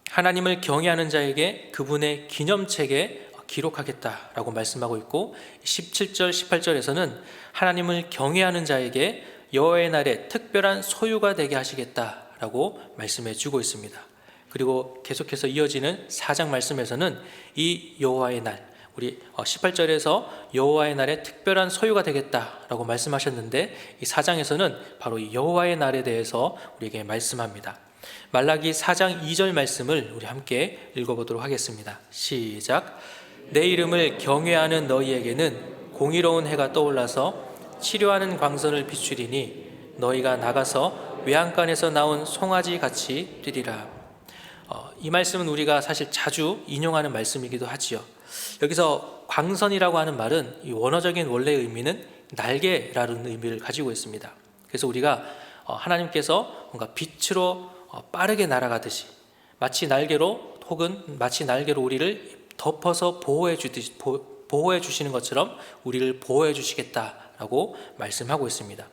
하나님을 경외하는 자에게 그분의 기념책에 기록하겠다라고 말씀하고 있고, 17절, 18절에서는 하나님을 경외하는 자에게 여호와의 날에 특별한 소유가 되게 하시겠다라고 말씀해 주고 있습니다. 그리고 계속해서 이어지는 4장 말씀에서는 이 여호와의 날, 우리 18절에서 여호와의 날에 특별한 소유가 되겠다라고 말씀하셨는데, 이 4장에서는 바로 이 여호와의 날에 대해서 우리에게 말씀합니다. 말라기 4장 2절 말씀을 우리 함께 읽어보도록 하겠습니다. 시작. 내 이름을 경외하는 너희에게는 공의로운 해가 떠올라서 치료하는 광선을 비추리니 너희가 나가서 외양간에서 나온 송아지 같이 뛰리라. 이 말씀은 우리가 사실 자주 인용하는 말씀이기도 하지요. 여기서 광선이라고 하는 말은 이 원어적인 원래의 의미는 날개라는 의미를 가지고 있습니다. 그래서 우리가 하나님께서 뭔가 빛으로 빠르게 날아가듯이 마치 날개로 우리를 덮어서 보호해 주시는 것처럼 우리를 보호해 주시겠다라고 말씀하고 있습니다.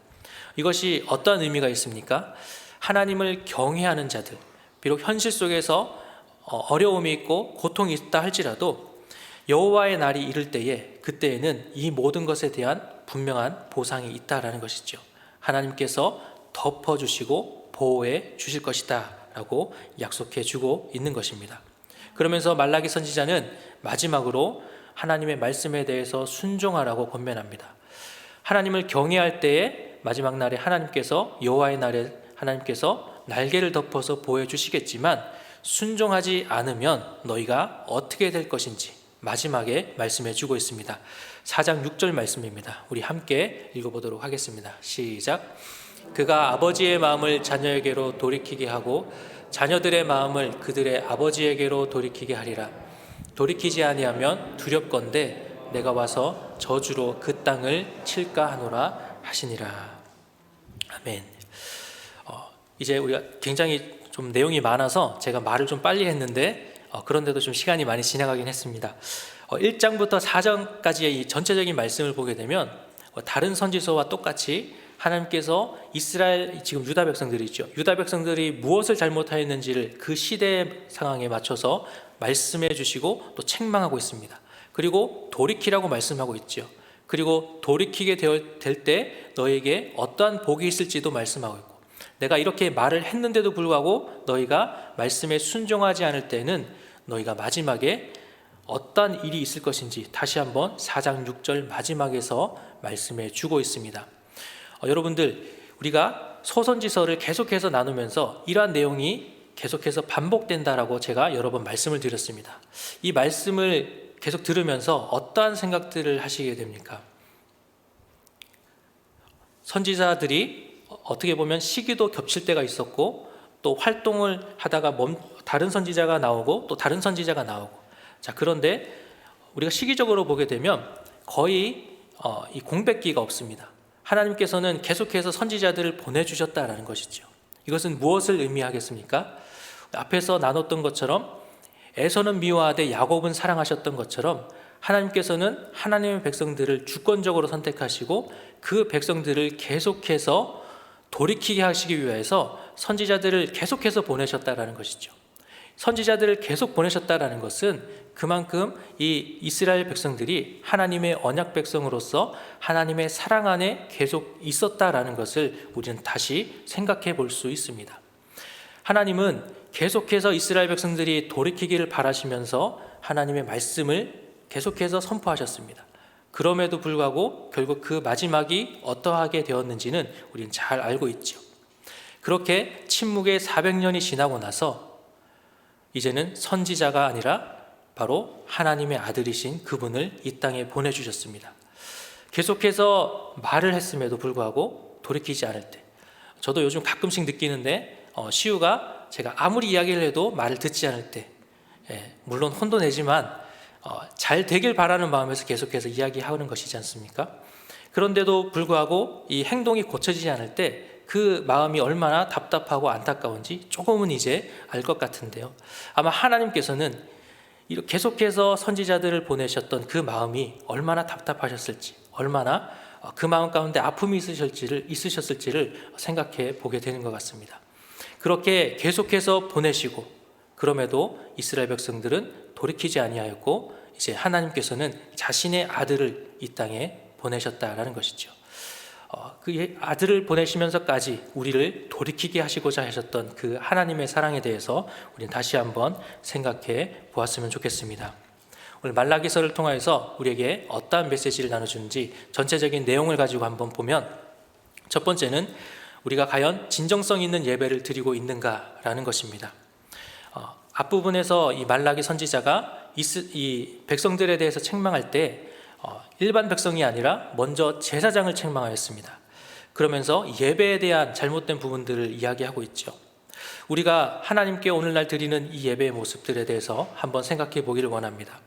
이것이 어떤 의미가 있습니까? 하나님을 경외하는 자들, 비록 현실 속에서 어려움이 있고 고통이 있다 할지라도 여호와의 날이 이를 때에, 그때에는 이 모든 것에 대한 분명한 보상이 있다라는 것이죠. 하나님께서 덮어주시고 보호해 주실 것이다 라고 약속해 주고 있는 것입니다. 그러면서 말라기 선지자는 마지막으로 하나님의 말씀에 대해서 순종하라고 권면합니다. 하나님을 경외할 때에 마지막 날에 여호와의 날에 하나님께서 날개를 덮어서 보호해 주시겠지만, 순종하지 않으면 너희가 어떻게 될 것인지 마지막에 말씀해 주고 있습니다. 4장 6절 말씀입니다. 우리 함께 읽어보도록 하겠습니다. 시작. 그가 아버지의 마음을 자녀에게로 돌이키게 하고 자녀들의 마음을 그들의 아버지에게로 돌이키게 하리라. 돌이키지 아니하면 두렵건대 내가 와서 저주로 그 땅을 칠까 하노라 하시니라. 아멘. 이제 우리가 굉장히 좀 내용이 많아서 제가 말을 좀 빨리 했는데 그런데도 좀 시간이 많이 지나가긴 했습니다. 1장부터 4장까지의 이 전체적인 말씀을 보게 되면 다른 선지서와 똑같이 하나님께서 이스라엘, 지금 유다 백성들이 있죠. 유다 백성들이 무엇을 잘못하였는지를 그 시대의 상황에 맞춰서 말씀해 주시고 또 책망하고 있습니다. 그리고 돌이키라고 말씀하고 있죠. 그리고 돌이키게 될 때 너에게 어떠한 복이 있을지도 말씀하고 있고, 내가 이렇게 말을 했는데도 불구하고 너희가 말씀에 순종하지 않을 때는 너희가 마지막에 어떤 일이 있을 것인지 다시 한번 4장 6절 마지막에서 말씀해 주고 있습니다. 여러분들, 우리가 소선지서를 계속해서 나누면서 이러한 내용이 계속해서 반복된다라고 제가 여러 번 말씀을 드렸습니다. 이 말씀을 계속 들으면서 어떠한 생각들을 하시게 됩니까? 선지자들이 어떻게 보면 시기도 겹칠 때가 있었고, 또 활동을 하다가 다른 선지자가 나오고 또 다른 선지자가 나오고, 자, 그런데 우리가 시기적으로 보게 되면 거의 이 공백기가 없습니다. 하나님께서는 계속해서 선지자들을 보내주셨다라는 것이죠. 이것은 무엇을 의미하겠습니까? 앞에서 나눴던 것처럼 에서는 미워하되 야곱은 사랑하셨던 것처럼 하나님께서는 하나님의 백성들을 주권적으로 선택하시고 그 백성들을 계속해서 돌이키게 하시기 위해서 선지자들을 계속해서 보내셨다라는 것이죠. 선지자들을 계속 보내셨다라는 것은 그만큼 이 이스라엘 백성들이 하나님의 언약 백성으로서 하나님의 사랑 안에 계속 있었다라는 것을 우리는 다시 생각해 볼 수 있습니다. 하나님은 계속해서 이스라엘 백성들이 돌이키기를 바라시면서 하나님의 말씀을 계속해서 선포하셨습니다. 그럼에도 불구하고 결국 그 마지막이 어떠하게 되었는지는 우리는 잘 알고 있죠. 그렇게 침묵의 400년이 지나고 나서 이제는 선지자가 아니라 바로 하나님의 아들이신 그분을 이 땅에 보내주셨습니다. 계속해서 말을 했음에도 불구하고 돌이키지 않을 때, 저도 요즘 가끔씩 느끼는데 시우가 제가 아무리 이야기를 해도 말을 듣지 않을 때, 물론 혼도 내지만 잘 되길 바라는 마음에서 계속해서 이야기하는 것이지 않습니까? 그런데도 불구하고 이 행동이 고쳐지지 않을 때 그 마음이 얼마나 답답하고 안타까운지 조금은 이제 알 것 같은데요. 아마 하나님께서는 계속해서 선지자들을 보내셨던 그 마음이 얼마나 답답하셨을지, 얼마나 그 마음 가운데 아픔이 있으셨을지를 생각해 보게 되는 것 같습니다. 그렇게 계속해서 보내시고 그럼에도 이스라엘 백성들은 돌이키지 아니하였고 이제 하나님께서는 자신의 아들을 이 땅에 보내셨다라는 것이죠. 그 아들을 보내시면서까지 우리를 돌이키게 하시고자 하셨던 그 하나님의 사랑에 대해서 우리는 다시 한번 생각해 보았으면 좋겠습니다. 오늘 말라기서를 통해서 우리에게 어떠한 메시지를 나눠주는지 전체적인 내용을 가지고 한번 보면, 첫 번째는 우리가 과연 진정성 있는 예배를 드리고 있는가라는 것입니다. 앞부분에서 이 말라기 선지자가 이 백성들에 대해서 책망할 때 일반 백성이 아니라 먼저 제사장을 책망하였습니다. 그러면서 예배에 대한 잘못된 부분들을 이야기하고 있죠. 우리가 하나님께 오늘날 드리는 이 예배의 모습들에 대해서 한번 생각해 보기를 원합니다.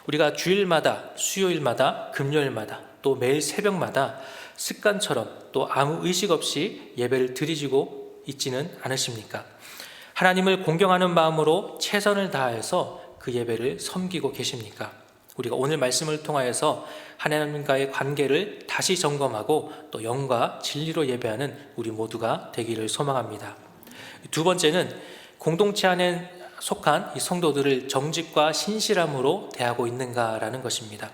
우리가 주일마다, 수요일마다, 금요일마다, 또 매일 새벽마다 습관처럼 또 아무 의식 없이 예배를 드리고 있지는 않으십니까? 하나님을 공경하는 마음으로 최선을 다해서 그 예배를 섬기고 계십니까? 우리가 오늘 말씀을 통하여서 하나님과의 관계를 다시 점검하고 또 영과 진리로 예배하는 우리 모두가 되기를 소망합니다. 두 번째는 공동체 안에 속한 이 성도들을 정직과 신실함으로 대하고 있는가라는 것입니다.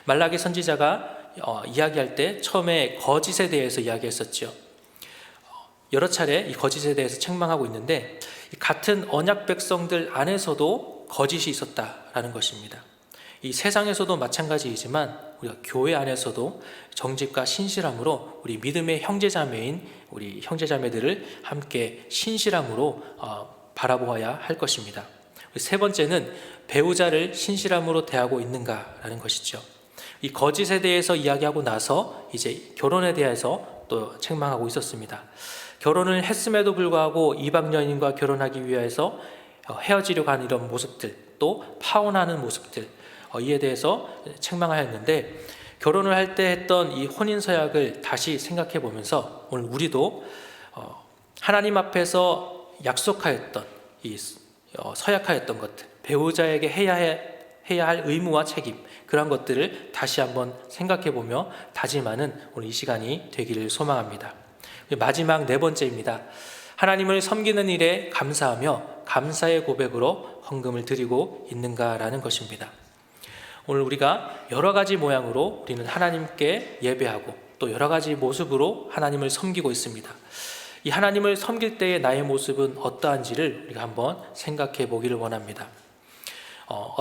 말라기 선지자가 이야기할 때 처음에 거짓에 대해서 이야기했었죠. 여러 차례 이 거짓에 대해서 책망하고 있는데 같은 언약 백성들 안에서도 거짓이 있었다라는 것입니다. 이 세상에서도 마찬가지이지만 우리가 교회 안에서도 정직과 신실함으로 우리 믿음의 형제자매인 우리 형제자매들을 함께 신실함으로 바라보아야 할 것입니다. 세 번째는 배우자를 신실함으로 대하고 있는가라는 것이죠. 이 거짓에 대해서 이야기하고 나서 이제 결혼에 대해서 또 책망하고 있었습니다. 결혼을 했음에도 불구하고 이방 여인과 결혼하기 위해서 헤어지려고 하는 이런 모습들, 또 파혼하는 모습들, 이에 대해서 책망하였는데, 결혼을 할 때 했던 이 혼인 서약을 다시 생각해 보면서 오늘 우리도 하나님 앞에서 약속하였던 이 서약하였던 것들, 배우자에게 해야 할 의무와 책임, 그런 것들을 다시 한번 생각해 보며 다짐하는 오늘 이 시간이 되기를 소망합니다. 마지막 네 번째입니다. 하나님을 섬기는 일에 감사하며 감사의 고백으로 헌금을 드리고 있는가라는 것입니다. 오늘 우리가 여러 가지 모양으로 우리는 하나님께 예배하고 또 여러 가지 모습으로 하나님을 섬기고 있습니다. 이 하나님을 섬길 때의 나의 모습은 어떠한지를 우리가 한번 생각해 보기를 원합니다.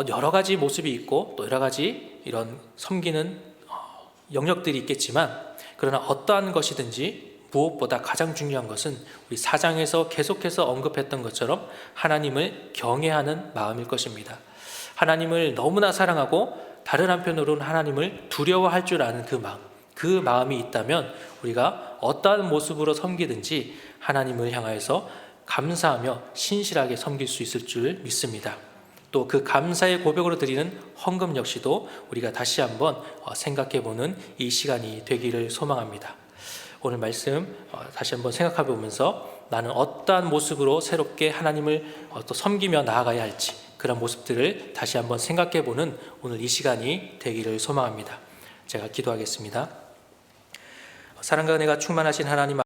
여러 가지 모습이 있고 또 여러 가지 이런 섬기는 영역들이 있겠지만, 그러나 어떠한 것이든지 무엇보다 가장 중요한 것은 우리 4장에서 계속해서 언급했던 것처럼 하나님을 경외하는 마음일 것입니다. 하나님을 너무나 사랑하고 다른 한편으로는 하나님을 두려워할 줄 아는 그 마음이 있다면 우리가 어떠한 모습으로 섬기든지 하나님을 향하여서 감사하며 신실하게 섬길 수 있을 줄 믿습니다. 또 그 감사의 고백으로 드리는 헌금 역시도 우리가 다시 한번 생각해보는 이 시간이 되기를 소망합니다. 오늘 말씀 다시 한번 생각해 보면서 나는 어떠한 모습으로 새롭게 하나님을 또 섬기며 나아가야 할지, 그런 모습들을 다시 한번 생각해 보는 오늘 이 시간이 되기를 소망합니다. 제가 기도하겠습니다. 사랑과 은혜가 충만하신 하나님